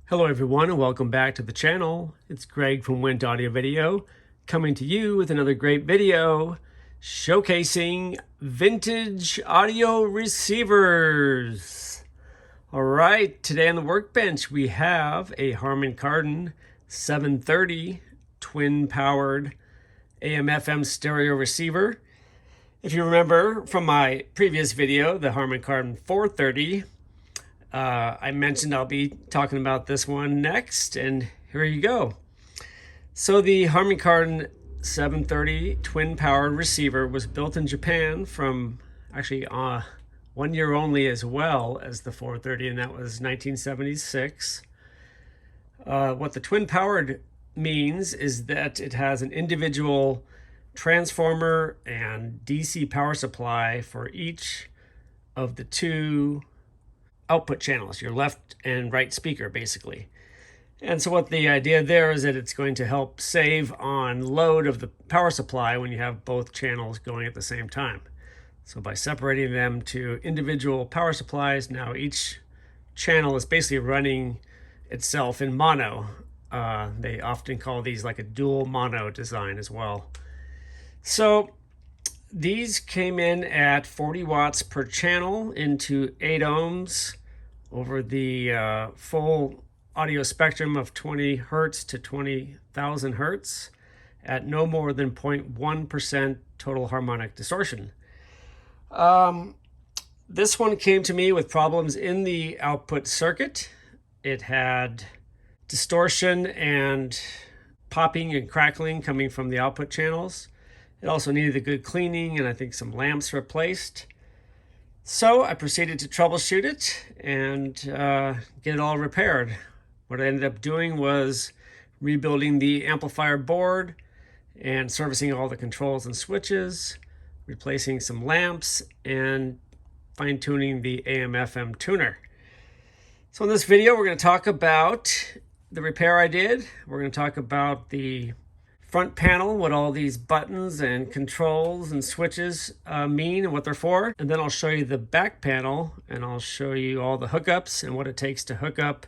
Hello everyone and welcome back to the channel. It's Greg from Wint Audio Video coming to you with another great video showcasing vintage audio receivers. All right, today on the workbench we have a Harman Kardon 730 twin powered AM/FM stereo receiver. If you remember from my previous video, the Harman Kardon 430, I mentioned I'll be talking about this one next, and here you go. So the Harman Kardon 730 twin-powered receiver was built in Japan from actually 1 year only as well as the 430, and that was 1976. What the twin-powered means is that it has an individual transformer and DC power supply for each of the two output channels, your left and right speaker basically. And so what the idea there is that it's going to help save on load of the power supply when you have both channels going at the same time. So by separating them to individual power supplies, now each channel is basically running itself in mono. They often call these like a dual mono design as well. So these came in at 40 watts per channel into 8 ohms over the full audio spectrum of 20 hertz to 20,000 hertz at no more than 0.1% total harmonic distortion. This one came to me with problems in the output circuit. It had distortion and popping and crackling coming from the output channels. It also needed a good cleaning and I think some lamps replaced. So I proceeded to troubleshoot it and get it all repaired. What I ended up doing was rebuilding the amplifier board and servicing all the controls and switches, replacing some lamps, and fine-tuning the AM/FM tuner. So in this video, we're going to talk about the repair I did. We're going to talk about the front panel, what all these buttons and controls and switches mean and what they're for. And then I'll show you the back panel and I'll show you all the hookups and what it takes to hook up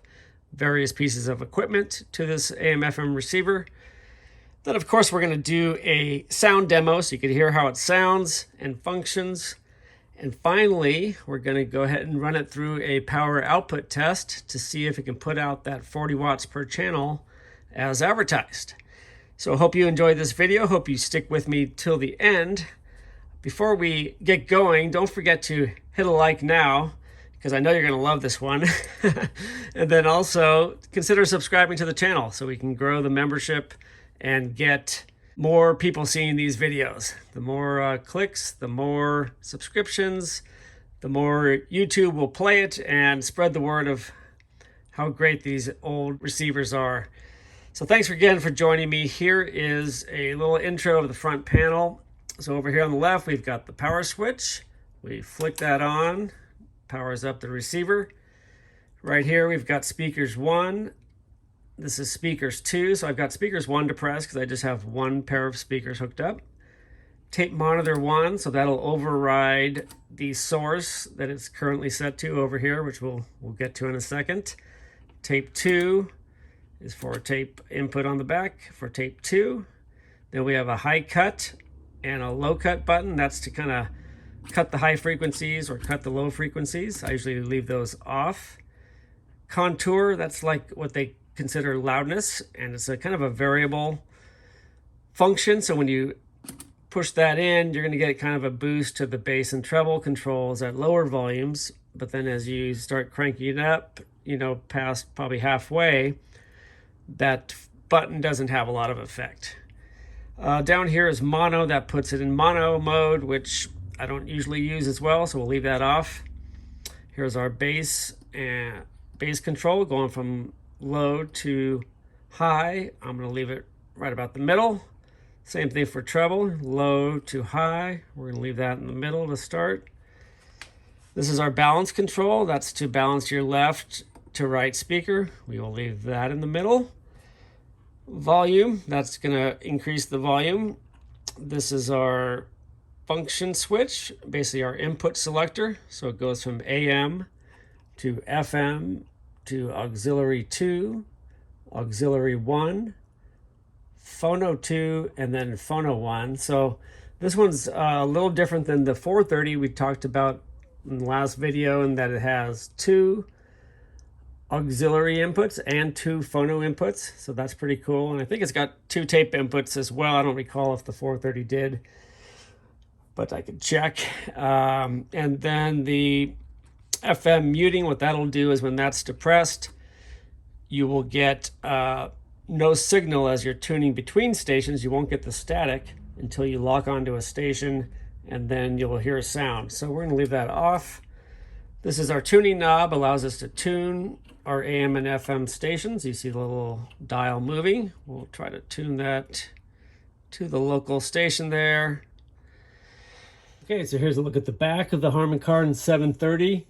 various pieces of equipment to this AM/FM receiver. Then of course we're going to do a sound demo so you can hear how it sounds and functions. And finally, we're going to go ahead and run it through a power output test to see if it can put out that 40 watts per channel as advertised. So I hope you enjoyed this video. Hope you stick with me till the end. Before we get going, don't forget to hit a like now, because I know you're going to love this one. And then also consider subscribing to the channel so we can grow the membership and get more people seeing these videos. The more clicks, the more subscriptions, the more YouTube will play it and spread the word of how great these old receivers are. So thanks again for joining me. Here is a little intro of the front panel. So over here on the left, we've got the power switch. We flick that on, powers up the receiver. Right here, we've got speakers 1. This is speakers 2. So I've got speakers 1 to press because I just have one pair of speakers hooked up. Tape monitor 1, so that'll override the source that it's currently set to over here, which we'll get to in a second. Tape 2 is for tape input on the back for tape 2. Then we have a high cut and a low cut button. That's to kind of cut the high frequencies or cut the low frequencies. I usually leave those off. Contour, that's like what they consider loudness, and it's a kind of a variable function. So when you push that in, you're going to get kind of a boost to the bass and treble controls at lower volumes. But then as you start cranking it up, past probably halfway, that button doesn't have a lot of effect. Down here is mono. That puts it in mono mode, which I don't usually use as well, so we'll leave that off. Here's our bass and bass control going from low to high. I'm going to leave it right about the middle. Same thing for treble, low to high. We're going to leave that in the middle to start. This is our balance control. That's to balance your left to right speaker. We will leave that in the middle. Volume, that's going to increase the volume. This is our function switch, basically our input selector. So it goes from AM to FM to auxiliary 2, auxiliary 1, phono 2, and then phono 1. So this one's a little different than the 430 we talked about in the last video, in that it has 2 auxiliary inputs and 2 phono inputs. So that's pretty cool. And I think it's got 2 tape inputs as well. I don't recall if the 430 did, but I could check. And then the FM muting, what that'll do is when that's depressed, you will get no signal as you're tuning between stations. You won't get the static until you lock onto a station, and then you'll hear a sound. So we're going to leave that off. This is our tuning knob, allows us to tune our AM and FM stations. You see the little dial moving. We'll try to tune that to the local station there. Okay, so here's a look at the back of the Harman Kardon 730.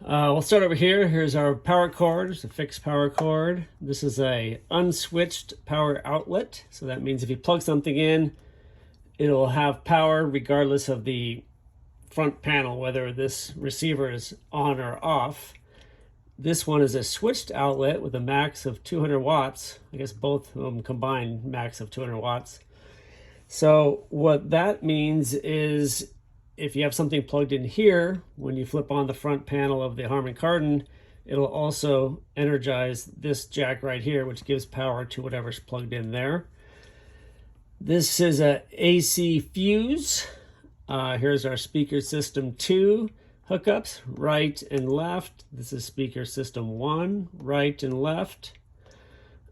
We'll start over here. Here's our power cord. It's a fixed power cord. This is a unswitched power outlet. So that means if you plug something in, it'll have power regardless of the front panel, whether this receiver is on or off. This one is a switched outlet with a max of 200 watts. I guess both of them combined max of 200 watts. So what that means is if you have something plugged in here, when you flip on the front panel of the Harman Kardon, it'll also energize this jack right here, which gives power to whatever's plugged in there. This is a AC fuse. Here's our speaker system 2 hookups, right and left. This is speaker system 1, right and left.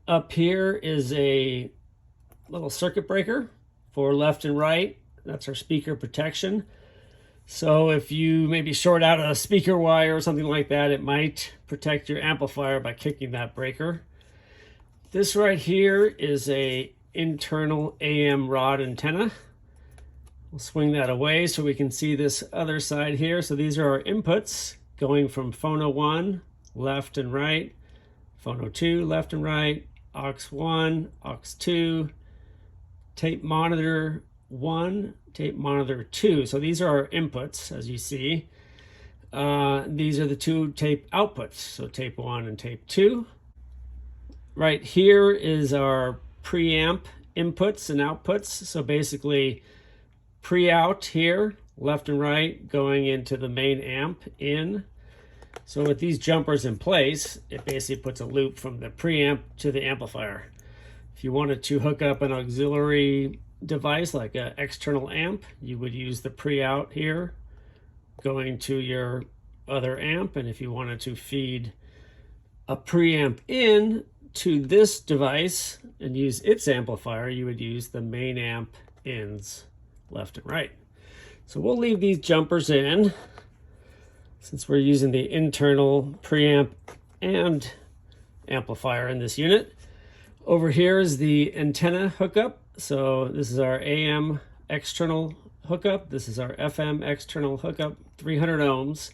Up here is a little circuit breaker for left and right. That's our speaker protection. So if you maybe short out a speaker wire or something like that, it might protect your amplifier by kicking that breaker. This right here is a internal AM rod antenna. We'll swing that away so we can see this other side here. So these are our inputs going from phono 1, left and right, phono 2, left and right, aux 1, aux 2, tape monitor 1, tape monitor 2. So these are our inputs, as you see. These are the 2 tape outputs, so tape 1 and tape 2. Right here is our preamp inputs and outputs. So basically pre-out here, left and right, going into the main amp in. So with these jumpers in place, it basically puts a loop from the preamp to the amplifier. If you wanted to hook up an auxiliary device like an external amp, you would use the pre-out here going to your other amp. And if you wanted to feed a preamp in to this device and use its amplifier, you would use the main amp ins left and right. So we'll leave these jumpers in since we're using the internal preamp and amplifier in this unit. Over here is the antenna hookup. So this is our AM external hookup. This is our FM external hookup, 300 ohms.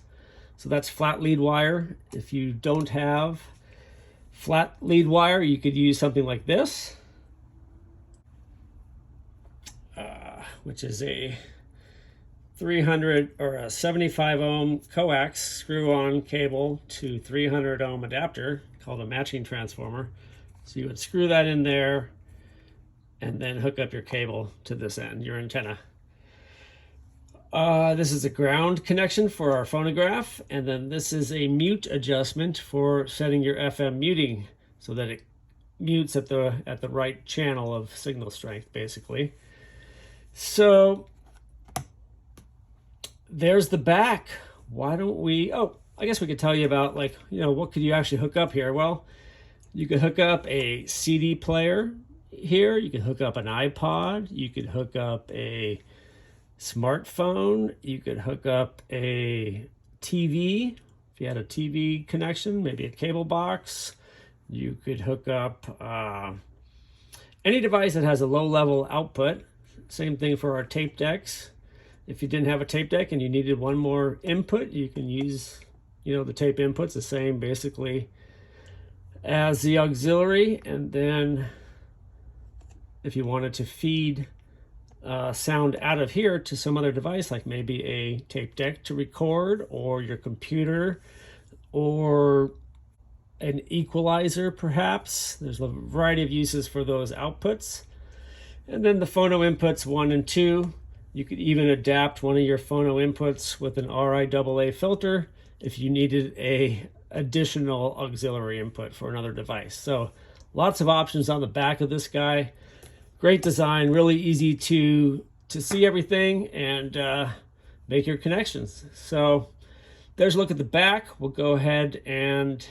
So that's flat lead wire. If you don't have flat lead wire, you could use something like this, which is a 300 or a 75 ohm coax screw-on cable to 300 ohm adapter called a matching transformer. So you would screw that in there and then hook up your cable to this end, your antenna. This is a ground connection for our phonograph, and then this is a mute adjustment for setting your FM muting so that it mutes at the right channel of signal strength, basically. So there's the back. Why don't we, I guess we could tell you about, like, what could you actually hook up here? Well, you could hook up a CD player here. You could hook up an iPod. You could hook up a smartphone. You could hook up a TV. If you had a TV connection, maybe a cable box. You could hook up any device that has a low-level output. Same thing for our tape decks. If you didn't have a tape deck and you needed one more input, you can use, the tape inputs, the same basically as the auxiliary. And then if you wanted to feed sound out of here to some other device, like maybe a tape deck to record, or your computer, or a an equalizer perhaps. There's a variety of uses for those outputs. And then the phono inputs 1 and 2. You could even adapt one of your phono inputs with an RIAA filter if you needed a additional auxiliary input for another device. So lots of options on the back of this guy. Great design, really easy to see everything and make your connections. So there's a look at the back. We'll go ahead and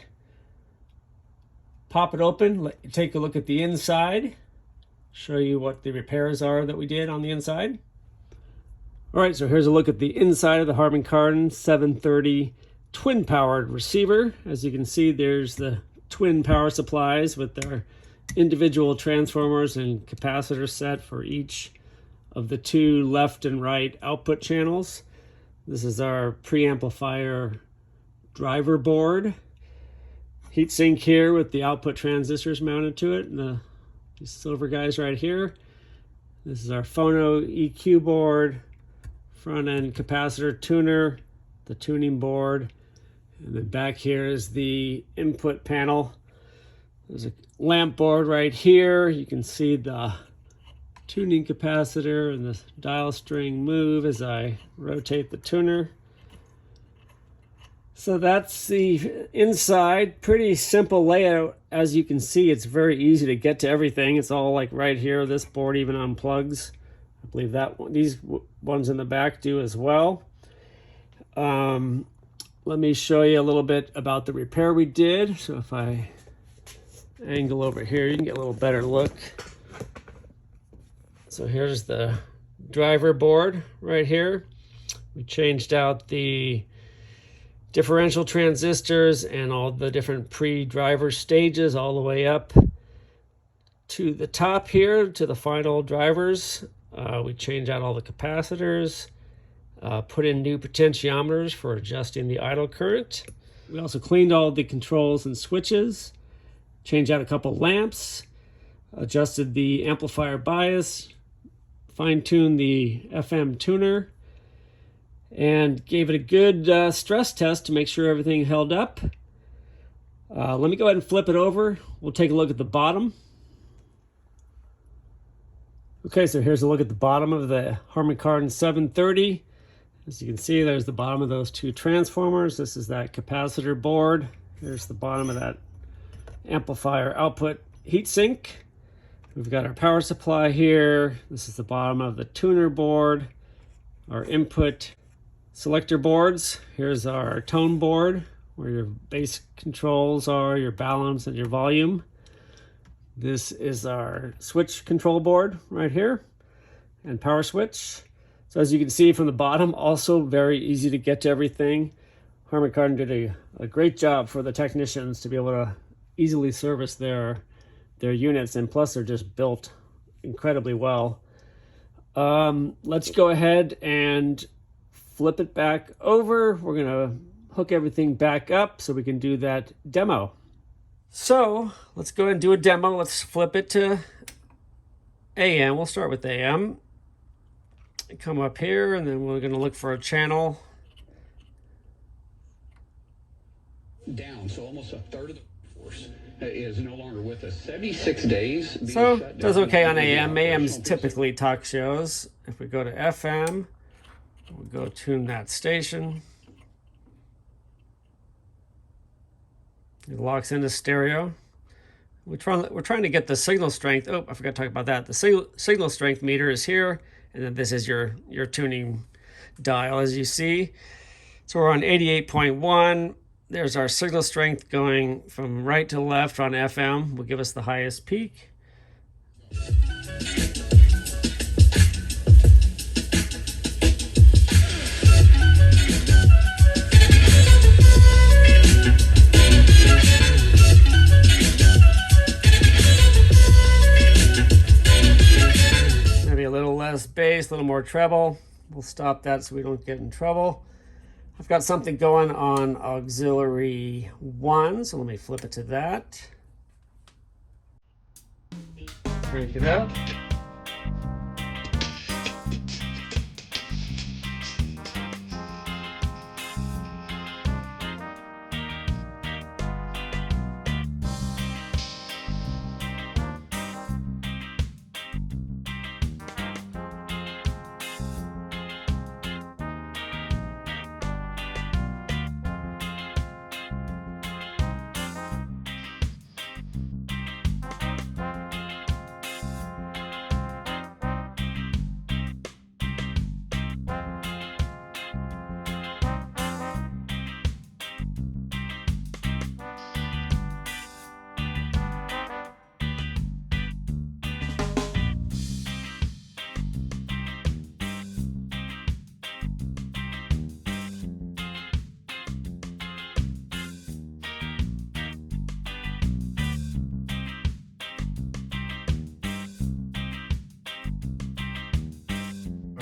pop it open, take a look at the inside, show you what the repairs are that we did on the inside. All right, so here's a look at the inside of the Harman Kardon 730 twin-powered receiver. As you can see, there's the twin power supplies with their individual transformers and capacitor set for each of the 2 left and right output channels. This is our preamplifier driver board. Heatsink here with the output transistors mounted to it, and these silver guys right here. This is our phono EQ board, front end capacitor tuner, the tuning board, and then back here is the input panel. There's a lamp board right here. You can see the tuning capacitor and the dial string move as I rotate the tuner. So that's the inside. Pretty simple layout. As you can see, it's very easy to get to everything. It's all like right here. This board even unplugs. I believe that one, these ones in the back do as well. Let me show you a little bit about the repair we did. So if I angle over here, you can get a little better look. So here's the driver board right here. We changed out the differential transistors and all the different pre-driver stages all the way up to the top here to the final drivers. We changed out all the capacitors, put in new potentiometers for adjusting the idle current. We also cleaned all the controls and switches, changed out a couple lamps, adjusted the amplifier bias, fine-tuned the FM tuner, and gave it a good stress test to make sure everything held up. Let me go ahead and flip it over. We'll take a look at the bottom. Okay, so here's a look at the bottom of the Harman Kardon 730. As you can see, there's the bottom of those 2 transformers. This is that capacitor board. Here's the bottom of that amplifier output heatsink. We've got our power supply here. This is the bottom of the tuner board, our input selector boards. Here's our tone board where your bass controls are, your balance and your volume. This is our switch control board right here and power switch. So as you can see from the bottom, also very easy to get to everything. Harman Kardon did a great job for the technicians to be able to easily service their units, and plus they're just built incredibly well. Let's go ahead and flip it back over. We're gonna hook everything back up so we can do that demo. So let's go ahead and do a demo. Let's flip it to AM. We'll start with AM. Come up here, and then we're gonna look for a channel. Down, so almost a third of the force is no longer with us. 76 days. So it does okay on AM. AM's typically talk shows. If we go to FM, we'll go tune that station. It locks into stereo. We're trying to get the signal strength. Oh, I forgot to talk about that. The signal strength meter is here, and then this is your tuning dial, as you see. So we're on 88.1. There's our signal strength going from right to left on FM. Will give us the highest peak. Maybe a little less bass, a little more treble. We'll stop that so we don't get in trouble. I've got something going on auxiliary 1, so let me flip it to that. Crank it up.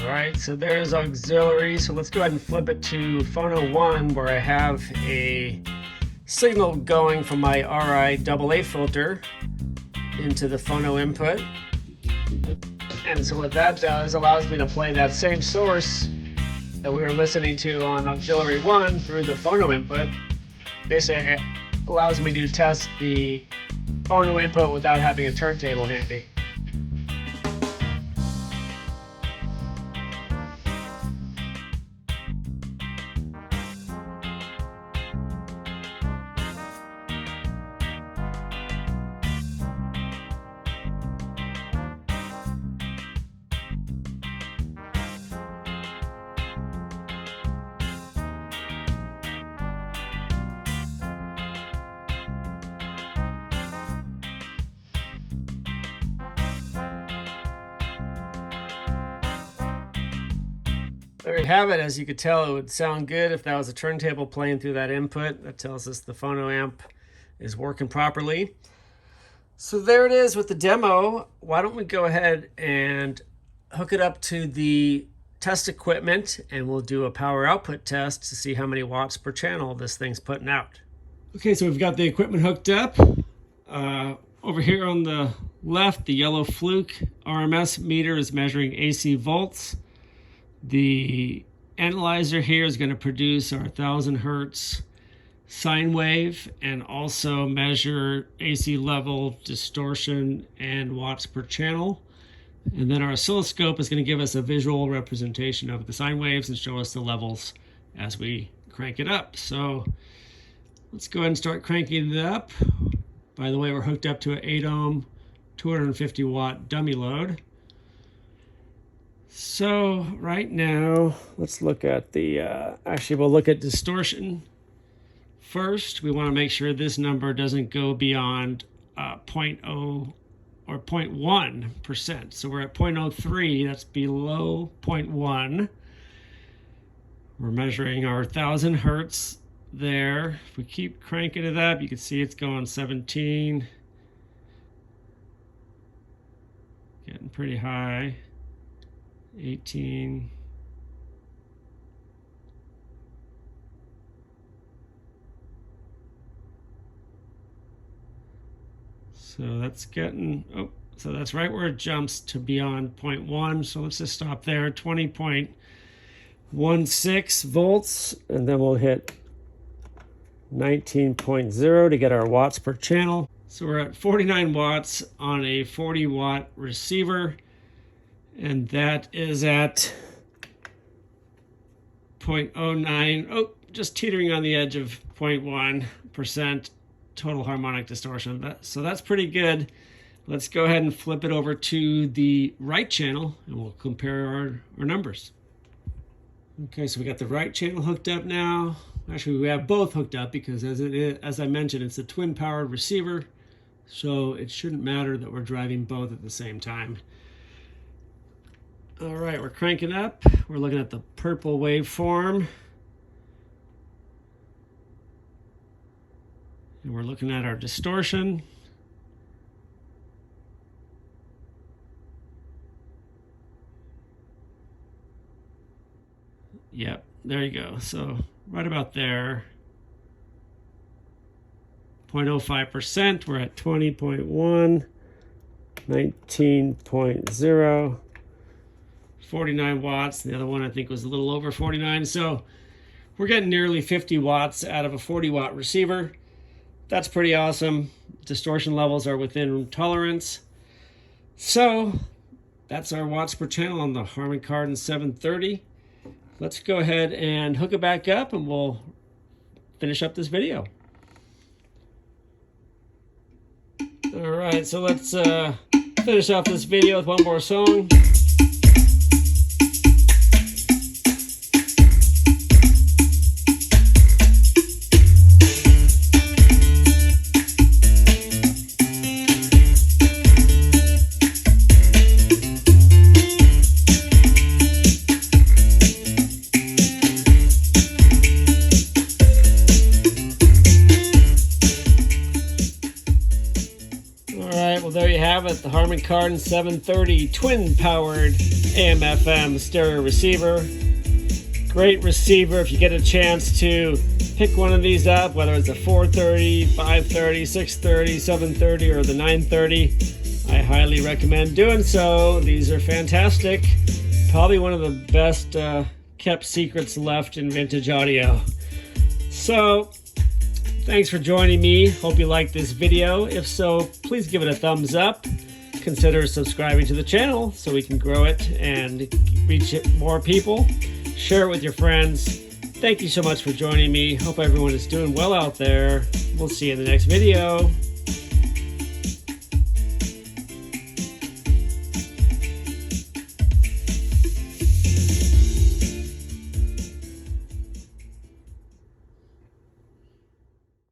Alright, so there's auxiliary. So let's go ahead and flip it to phono 1, where I have a signal going from my RI AA filter into the phono input. And so what that does allows me to play that same source that we were listening to on auxiliary 1 through the phono input. Basically, it allows me to test the phono input without having a turntable handy. There you have it. As you could tell, it would sound good if that was a turntable playing through that input. That tells us the phono amp is working properly. So there it is with the demo. Why don't we go ahead and hook it up to the test equipment, and we'll do a power output test to see how many watts per channel this thing's putting out. Okay, so we've got the equipment hooked up. Over here on the left, the yellow Fluke RMS meter is measuring AC volts. The analyzer here is going to produce our 1000 hertz sine wave and also measure AC level, distortion, and watts per channel. And then our oscilloscope is going to give us a visual representation of the sine waves and show us the levels as we crank it up. So let's go ahead and start cranking it up. By the way, we're hooked up to an 8 ohm, 250 watt dummy load. So right now, let's look at the, actually we'll look at distortion first. We want to make sure this number doesn't go beyond 0.0 or 0.1%. So we're at 0.03, that's below 0.1. We're measuring our 1000 hertz there. If we keep cranking it up, you can see it's going 17. Getting pretty high. 18. So that's getting, oh, so that's right where it jumps to beyond 0.1. So let's just stop there, 20.16 volts, and then we'll hit 19.0 to get our watts per channel. So we're at 49 watts on a 40 watt receiver. And that is at 0.09, oh, just teetering on the edge of 0.1% total harmonic distortion. So that's pretty good. Let's go ahead and flip it over to the right channel and we'll compare our numbers. Okay, so we got the right channel hooked up now. Actually, we have both hooked up because as I mentioned, it's a twin powered receiver. So it shouldn't matter that we're driving both at the same time. All right, we're cranking up. We're looking at the purple waveform. And we're looking at our distortion. Yep, there you go. So right about there. 0.05%, we're at 20.1, 19.0. 49 watts. The other one I think was a little over 49. So we're getting nearly 50 watts out of a 40 watt receiver. That's pretty awesome. Distortion levels are within tolerance. So that's our watts per channel on the Harman Kardon 730. Let's go ahead and hook it back up and we'll finish up this video. All right, so let's finish off this video with one more song. there you have it, the Harman Kardon 730 twin-powered AM/FM stereo receiver. Great receiver if you get a chance to pick one of these up, whether it's a 430, 530, 630, 730, or the 930. I highly recommend doing so. These are fantastic. Probably one of the best kept secrets left in vintage audio. So, thanks for joining me. Hope you liked this video. If so, please give it a thumbs up. Consider subscribing to the channel so we can grow it and reach more people. Share it with your friends. Thank you so much for joining me. Hope everyone is doing well out there. We'll see you in the next video.